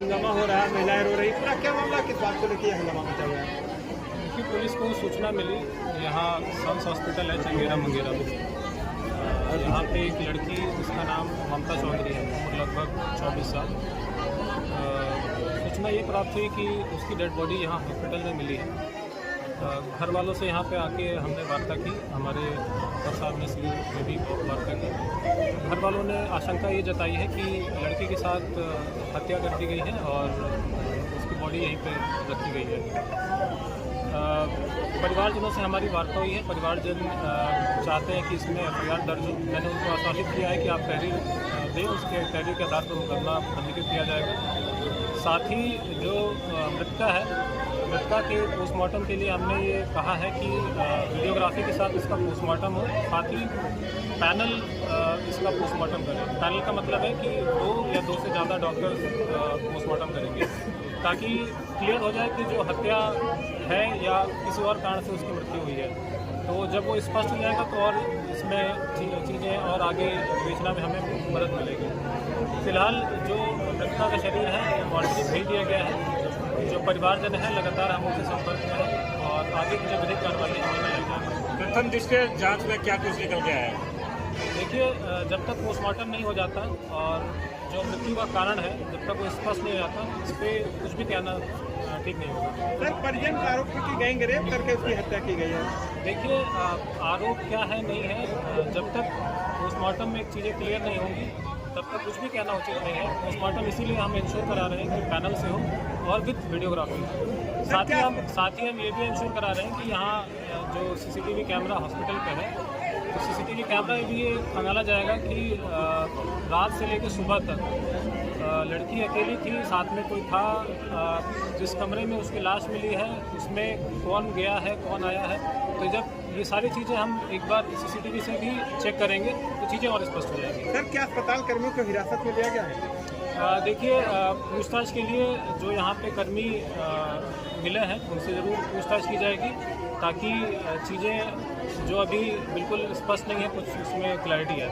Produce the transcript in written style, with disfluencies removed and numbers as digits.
हंगामा हो रहा है, महिलाएं रो रही, पूरा क्या मामला, किस बात को लेकर हंगामा मचा हुआ है? क्योंकि पुलिस को सूचना मिली, यहाँ सन्स हॉस्पिटल है चंगेरा मंगेरा में। यहाँ पे एक लड़की जिसका नाम ममता चौधरी है, उम्र लगभग 24 साल। सूचना ये प्राप्त हुई कि उसकी डेड बॉडी यहाँ हॉस्पिटल में मिली है। घर वालों से यहाँ पे आके हमने वार्ता की, हमारे डॉक्टर साहब ने सिविल में भी वार्ता की। घर वालों ने आशंका ये जताई है कि लड़की के साथ हत्या कर दी गई है और उसकी बॉडी यहीं पे रखी गई है। परिवारजनों से हमारी वार्ता हुई है। परिवारजन चाहते हैं कि इसमें एफआईआर दर्ज हो। मैंने उनको आश्वासित किया है कि आप तहरीर दें, उसके तहरीर के आधार पर मुकदमा पंजीकृत किया जाएगा। साथ ही जो मृतका के पोस्टमार्टम के लिए हमने ये कहा है कि वीडियोग्राफी के साथ इसका पोस्टमार्टम हो, साथ ही पैनल इसका पोस्टमार्टम करें। पैनल का मतलब है कि 2 या 2 से ज़्यादा डॉक्टर पोस्टमार्टम करेंगे, ताकि क्लियर हो जाए कि जो हत्या है या किसी और कारण से उसकी मृत्यु हुई है। तो जब वो स्पष्ट हो जाएगा तो और इसमें चीज़ें और आगे बेचना में हमें मदद मिलेगी। फिलहाल जो मृतका का शरीर है मॉर्चरी भेज दिया गया है। जो परिवारजन है लगातार हम उनसे संपर्क में हैं और आगे की जो विधिक कार्रवाई हमें लग जाएगी। प्रथम दृष्टि जांच में क्या कुछ निकल गया है? देखिए, जब तक पोस्टमार्टम नहीं हो जाता और जो मृत्यु का कारण है जब तक वो स्पष्ट नहीं हो जाता, इस पर कुछ भी कहना ठीक नहीं होगा। सर, परिजन का आरोप है कि गैंग रेप करके उसकी हत्या की गई है। देखिए, आरोप क्या है नहीं है, जब तक पोस्टमार्टम में चीज़ें क्लियर नहीं होंगी तब तक कुछ भी कहना उचित नहीं है। पोस्टमार्टम इसीलिए हम इंश्योर करा रहे हैं कि पैनल से हो और विद वीडियोग्राफी। साथ ही हम ये भी इंश्योर करा रहे हैं कि यहाँ जो सीसीटीवी कैमरा हॉस्पिटल पे है, तो सीसीटीवी कैमरा भी ये खंगाला जाएगा कि रात से लेकर सुबह तक लड़की अकेली थी, साथ में कोई था। जिस कमरे में उसकी लाश मिली है उसमें कौन गया है, कौन आया है। तो जब ये सारी चीज़ें हम एक बार सीसीटीवी से भी चेक करेंगे तो चीज़ें और स्पष्ट हो जाएंगी। सर, क्या अस्पताल कर्मियों को हिरासत में लिया गया है? देखिए, पूछताछ के लिए जो यहाँ पे कर्मी मिले हैं उनसे ज़रूर पूछताछ की जाएगी, ताकि चीज़ें जो अभी बिल्कुल स्पष्ट नहीं है कुछ उसमें क्लैरिटी है।